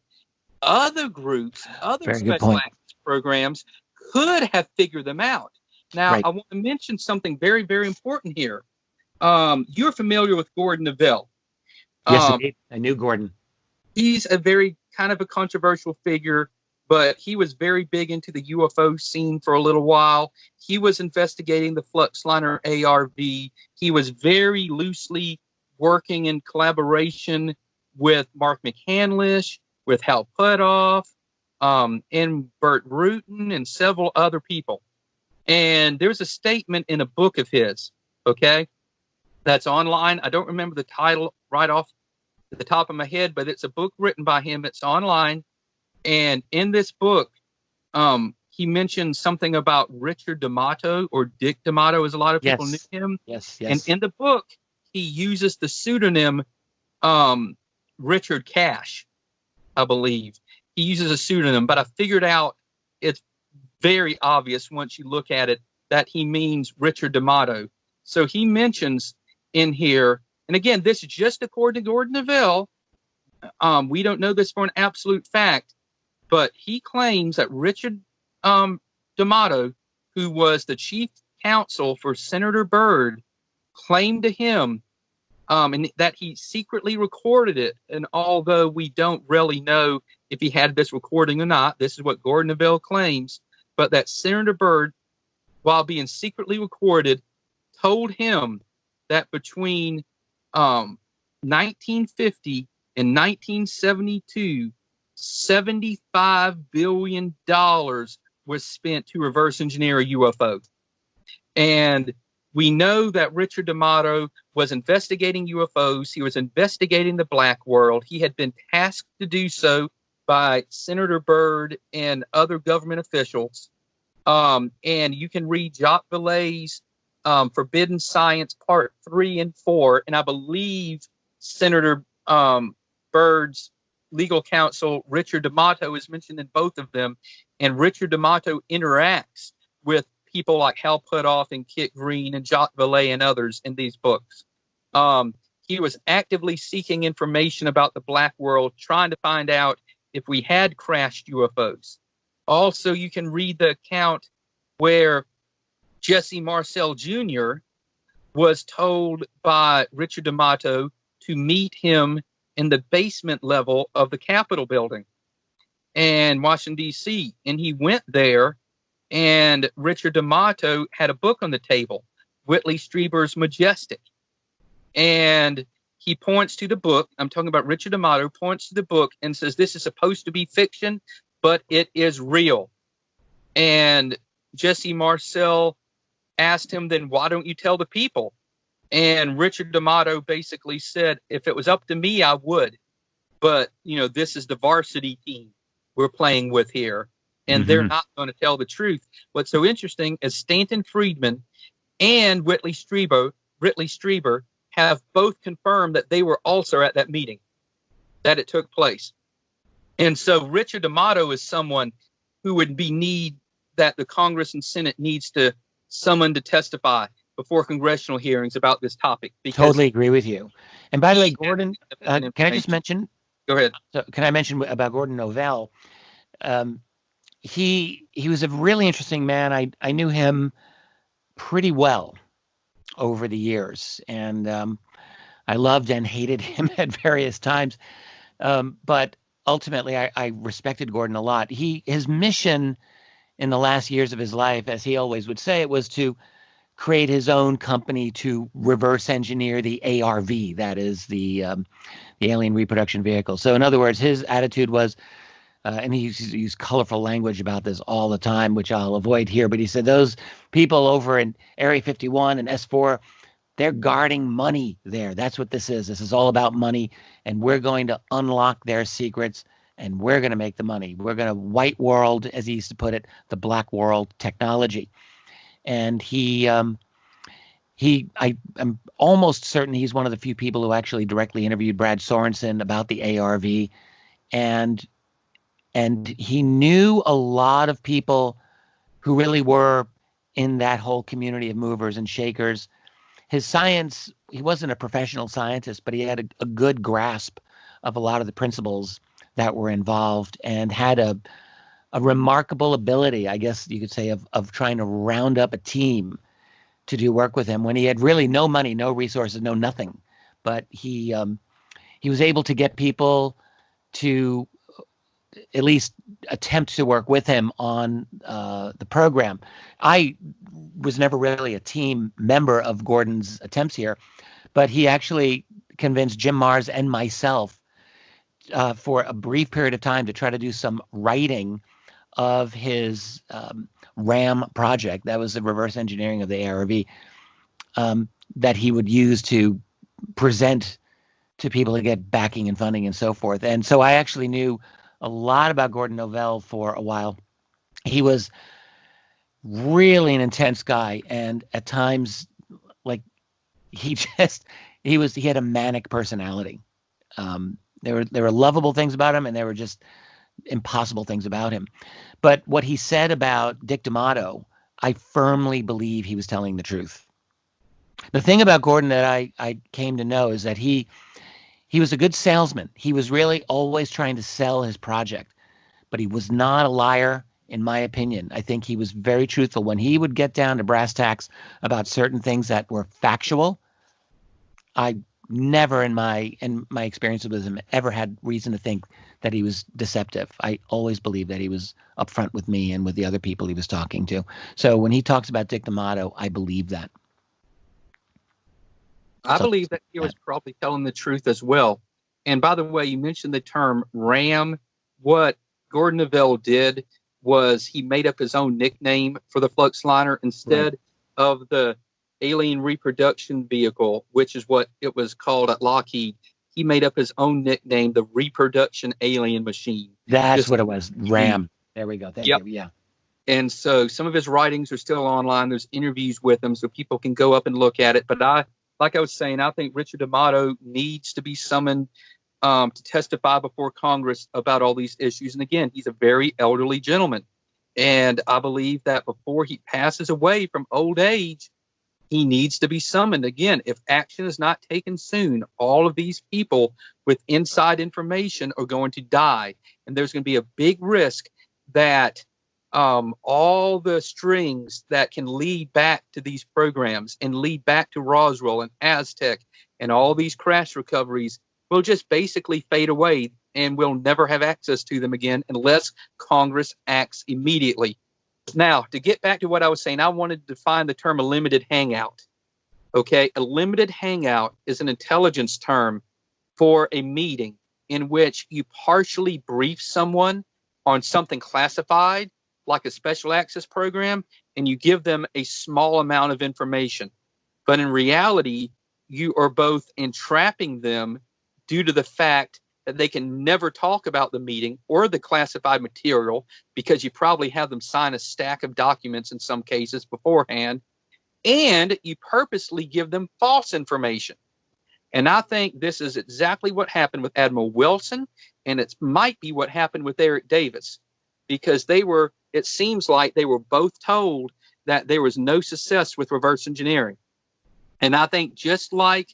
other groups, other special access programs could have figured them out. Now, Right. I want to mention something very, very important here. You're familiar with Gordon Neville. Yes, indeed. I knew Gordon. He's a very kind of a controversial figure, but he was very big into the UFO scene for a little while. He was investigating the Fluxliner ARV. He was very loosely working in collaboration with Mark McCandlish, with Hal Puthoff, and Burt Rutan, and several other people. And there's a statement in a book of his, okay, that's online. I don't remember the title right off the top of my head, but it's a book written by him. It's online. And in this book, he mentioned something about Richard D'Amato, or Dick D'Amato, as a lot of people knew him. Yes. And in the book, he uses the pseudonym Richard Cash, I believe. He uses a pseudonym, but I figured out it's very obvious once you look at it that he means Richard D'Amato. So he mentions in here, and again, this is just according to Gordon Neville. We don't know this for an absolute fact, but he claims that Richard D'Amato, who was the chief counsel for Senator Byrd, claimed to him and that he secretly recorded it. And although we don't really know if he had this recording or not, this is what Gordon Neville claims, but that Senator Byrd, while being secretly recorded, told him that between 1950 and 1972, $75 billion was spent to reverse engineer a UFO. And we know that Richard D'Amato was investigating UFOs. He was investigating the black world. He had been tasked to do so by Senator Byrd and other government officials. And you can read Jacques Vallée's Forbidden Science Part 3 and 4. And I believe Senator Byrd's legal counsel, Richard D'Amato, is mentioned in both of them. And Richard D'Amato interacts with people like Hal Puthoff and Kit Green and Jacques Vallée and others in these books. He was actively seeking information about the black world, trying to find out if we had crashed UFOs. Also, you can read the account where Jesse Marcel Jr. was told by Richard D'Amato to meet him in the basement level of the Capitol building in Washington, D.C. And he went there, and Richard D'Amato had a book on the table, Whitley Strieber's Majestic. And he points to the book. I'm talking about Richard D'Amato, points to the book and says, this is supposed to be fiction, but it is real. And Jesse Marcel asked him, then why don't you tell the people? And Richard D'Amato basically said, if it was up to me, I would. But, this is the varsity team we're playing with here, and they're not going to tell the truth. What's so interesting is Stanton Friedman and Whitley Strieber have both confirmed that they were also at that meeting, that it took place. And so Richard D'Amato is someone who would need that the Congress and Senate needs to summon to testify before congressional hearings about this topic. Totally agree with you. And by the way, Gordon, can I just mention? Go ahead. So can I mention about Gordon Novell? He was a really interesting man. I knew him pretty well over the years, and I loved and hated him at various times. But ultimately, I respected Gordon a lot. His mission in the last years of his life, as he always would say, it was to create his own company to reverse engineer the ARV, that is the alien reproduction vehicle. So in other words, his attitude was, and he used colorful language about this all the time, which I'll avoid here, but he said those people over in Area 51 and S4, they're guarding money there. That's what this is. This is all about money, and we're going to unlock their secrets, and we're going to make the money. We're going to white world, as he used to put it, the black world technology. And I'm almost certain he's one of the few people who actually directly interviewed Brad Sorensen about the ARV, and he knew a lot of people who really were in that whole community of movers and shakers. His science, he wasn't a professional scientist, but he had a good grasp of a lot of the principles that were involved, and had a remarkable ability, I guess you could say, of trying to round up a team to do work with him when he had really no money, no resources, no nothing. But he was able to get people to at least attempt to work with him on the program. I was never really a team member of Gordon's attempts here, but he actually convinced Jim Mars and myself for a brief period of time to try to do some writing of his RAM project. That was the reverse engineering of the ARV that he would use to present to people to get backing and funding and so forth. And so I actually knew a lot about Gordon Novell for a while. He was really an intense guy, and at times, like, he had a manic personality. There were lovable things about him, and there were just impossible things about him. But what he said about Dick D'Amato, I firmly believe he was telling the truth. The thing about Gordon that I came to know is that he was a good salesman. He was really always trying to sell his project, but he was not a liar, in my opinion. I think he was very truthful. When he would get down to brass tacks about certain things that were factual, I never in my experience with him ever had reason to think that he was deceptive. I always believed that he was upfront with me and with the other people he was talking to. So when he talks about Dick D'Amato, I believe that. I believe that he was probably telling the truth as well. And by the way, you mentioned the term RAM. What Gordon Novell did was he made up his own nickname for the Fluxliner instead of the alien reproduction vehicle, which is what it was called at Lockheed. He made up his own nickname, the reproduction alien machine. That's what it was. RAM. There we go. Thank you. Yeah. And so some of his writings are still online. There's interviews with him, so people can go up and look at it. But like I was saying, I think Richard D'Amato needs to be summoned to testify before Congress about all these issues. And again, he's a very elderly gentleman. And I believe that before he passes away from old age, he needs to be summoned. Again, if action is not taken soon, all of these people with inside information are going to die. And there's going to be a big risk that all the strings that can lead back to these programs and lead back to Roswell and Aztec and all these crash recoveries will just basically fade away, and we'll never have access to them again unless Congress acts immediately. Now, to get back to what I was saying, I wanted to define the term a limited hangout. Okay, a limited hangout is an intelligence term for a meeting in which you partially brief someone on something classified, like a special access program, and you give them a small amount of information. But in reality, you are both entrapping them due to the fact that they can never talk about the meeting or the classified material because you probably have them sign a stack of documents in some cases beforehand, and you purposely give them false information. And I think this is exactly what happened with Admiral Wilson, and it might be what happened with Eric Davis, because it seems like they were both told that there was no success with reverse engineering. And I think just like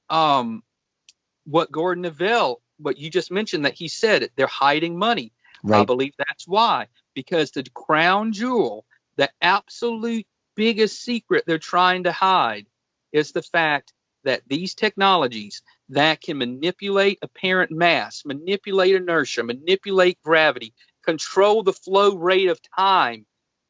what Gordon Novell, what you just mentioned, that he said they're hiding money. Right. I believe that's why, because the crown jewel, the absolute biggest secret they're trying to hide is the fact that these technologies that can manipulate apparent mass, manipulate inertia, manipulate gravity, control the flow rate of time,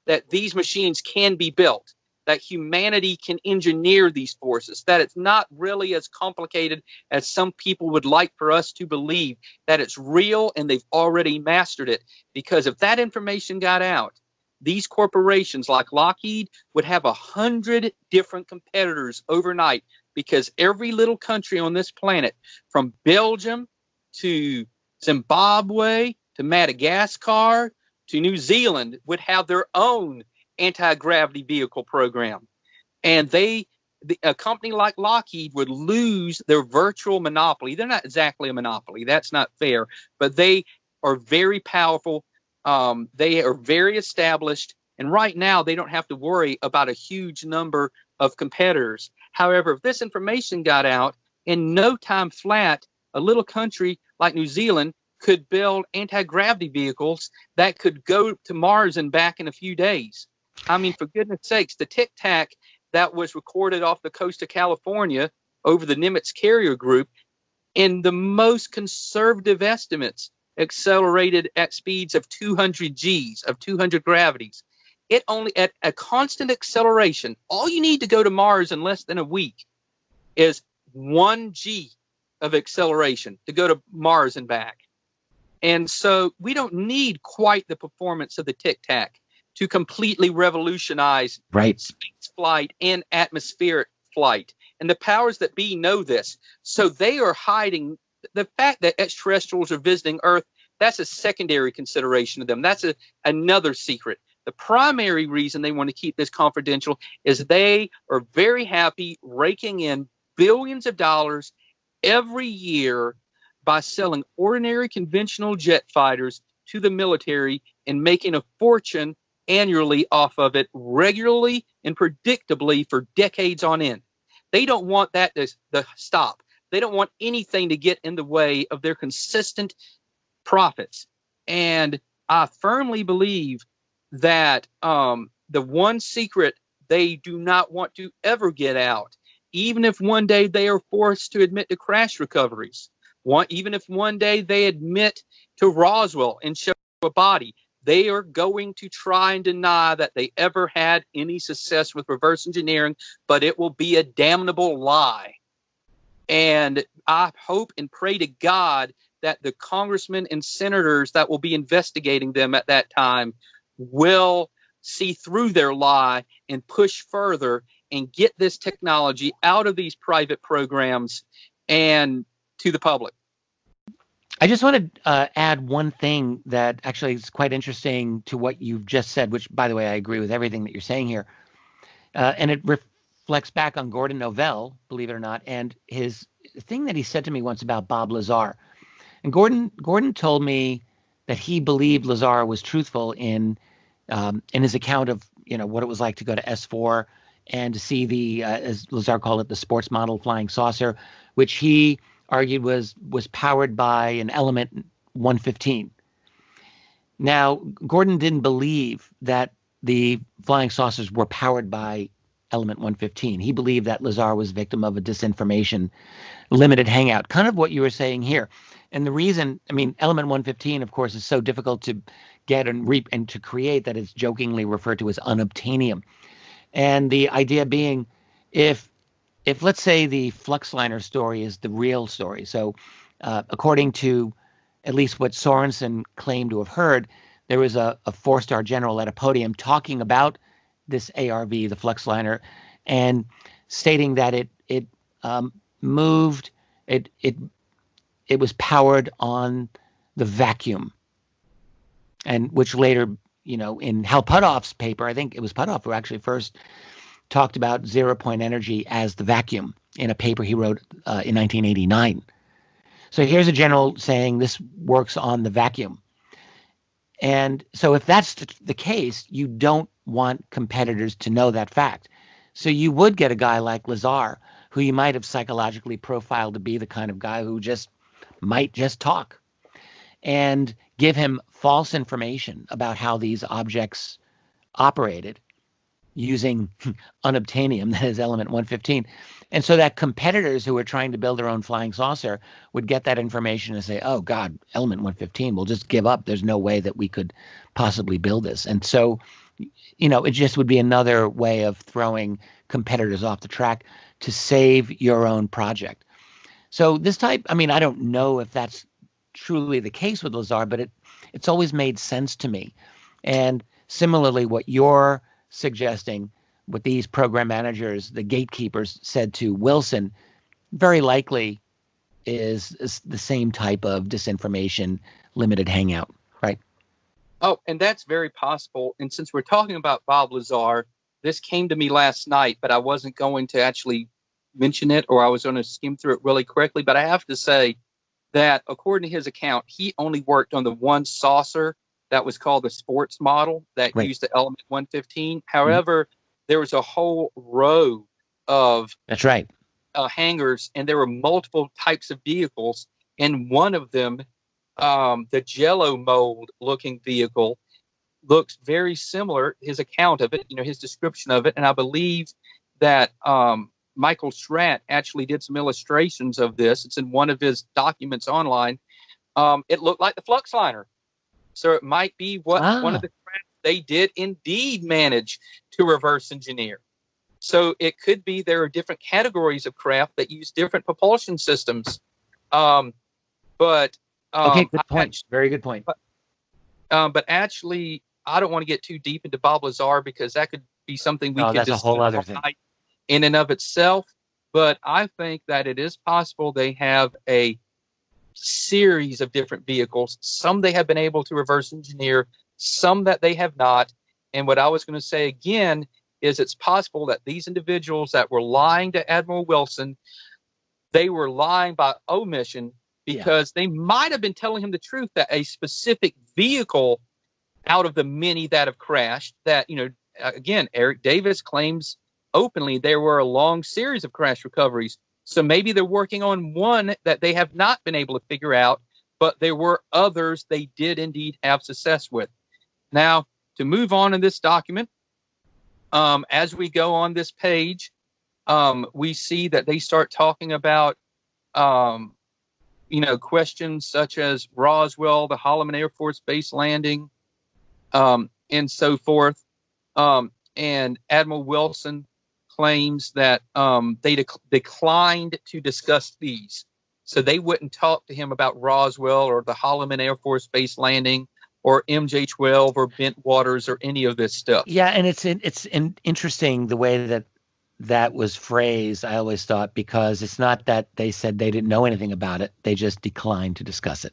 that these machines can be built, that humanity can engineer these forces, that it's not really as complicated as some people would like for us to believe, that it's real and they've already mastered it. Because if that information got out, these corporations like Lockheed would have 100 different competitors overnight, because every little country on this planet, from Belgium to Zimbabwe to Madagascar to New Zealand, would have their own anti-gravity vehicle program. And a company like Lockheed would lose their virtual monopoly. They're not exactly a monopoly. That's not fair. But they are very powerful. They are very established. And right now, they don't have to worry about a huge number of competitors. However, if this information got out, in no time flat, a little country like New Zealand could build anti-gravity vehicles that could go to Mars and back in a few days. I mean, for goodness sakes, the Tic Tac that was recorded off the coast of California over the Nimitz carrier group, in the most conservative estimates, accelerated at speeds of 200 Gs, of 200 gravities. It only, at a constant acceleration, all you need to go to Mars in less than a week is 1 G of acceleration to go to Mars and back. And so we don't need quite the performance of the Tic Tac to completely revolutionize space flight and atmospheric flight. And the powers that be know this. So they are hiding the fact that extraterrestrials are visiting Earth. That's a secondary consideration to them. That's another secret. The primary reason they want to keep this confidential is they are very happy raking in billions of dollars every year by selling ordinary conventional jet fighters to the military and making a fortune annually off of it, regularly and predictably for decades on end. They don't want that to stop. They don't want anything to get in the way of their consistent profits. And I firmly believe that the one secret they do not want to ever get out, even if one day they are forced to admit to crash recoveries, even if one day they admit to Roswell and show a body, they are going to try and deny that they ever had any success with reverse engineering, but it will be a damnable lie. And I hope and pray to God that the congressmen and senators that will be investigating them at that time will see through their lie and push further and get this technology out of these private programs and to the public. I just want to add one thing that actually is quite interesting to what you've just said, which, by the way, I agree with everything that you're saying here. And it reflects back on Gordon Novell, believe it or not, and his thing that he said to me once about Bob Lazar. And Gordon told me that he believed Lazar was truthful in his account of what it was like to go to S4 and to see the, as Lazar called it, the sports model flying saucer, which he argued was powered by an element 115. Now, Gordon didn't believe that the flying saucers were powered by element 115. He believed that Lazar was victim of a disinformation limited hangout, kind of what you were saying here. And the reason, element 115, of course, is so difficult to get and to create that it's jokingly referred to as unobtainium. And the idea being, if let's say the Fluxliner story is the real story, so according to at least what Sorensen claimed to have heard, there was a four-star general at a podium talking about this ARV, the Fluxliner, and stating that it moved, it was powered on the vacuum, and which later, in Hal Puthoff's paper, I think it was Puthoff who actually first talked about zero-point energy as the vacuum in a paper he wrote in 1989. So here's a general saying this works on the vacuum. And so if that's the case, you don't want competitors to know that fact. So you would get a guy like Lazar, who you might have psychologically profiled to be the kind of guy who might just talk, and give him false information about how these objects operated using unobtainium, that is element 115. And so that competitors who are trying to build their own flying saucer would get that information and say, oh, God, element 115, we'll just give up. There's no way that we could possibly build this. And so, it just would be another way of throwing competitors off the track to save your own project. So this type, I don't know if that's truly the case with Lazar, but it's always made sense to me. And similarly, what you're suggesting, what these program managers, the gatekeepers, said to Wilson, very likely is the same type of disinformation limited hangout, right? Oh, and that's very possible. And since we're talking about Bob Lazar, this came to me last night, but I wasn't going to actually mention it, or I was going to skim through it really quickly. But I have to say that according to his account, he only worked on the one saucer that was called the sports model that used the element 115. However, there was a whole row of hangars, and there were multiple types of vehicles, and one of them the Jello mold looking vehicle looks very similar. His account of it, his description of it, and I believe that Michael Schratt actually did some illustrations of this. It's in one of his documents online. It looked like the flux liner, so it might be what one of the crafts they did indeed manage to reverse engineer. So it could be there are different categories of craft that use different propulsion systems. Okay, good point. Very good point. But actually, I don't want to get too deep into Bob Lazar because that could be something we could that's just a whole other thing in and of itself. But I think that it is possible they have a series of different vehicles. Some they have been able to reverse engineer, some that they have not. And what I was going to say again is it's possible that these individuals that were lying to Admiral Wilson, they were lying by omission because they might have been telling him the truth that a specific vehicle out of the many that have crashed, that, again, Eric Davis claims openly there were a long series of crash recoveries. So maybe they're working on one that they have not been able to figure out, but there were others they did indeed have success with. Now, to move on in this document, as we go on this page, we see that they start talking about, questions such as Roswell, the Holloman Air Force Base landing, and so forth. And Admiral Wilson claims that they declined to discuss these. So they wouldn't talk to him about Roswell or the Holloman Air Force Base landing or MJ-12 or Bent Waters or any of this stuff. Yeah, and it's interesting the way that was phrased, I always thought, because it's not that they said they didn't know anything about it. They just declined to discuss it.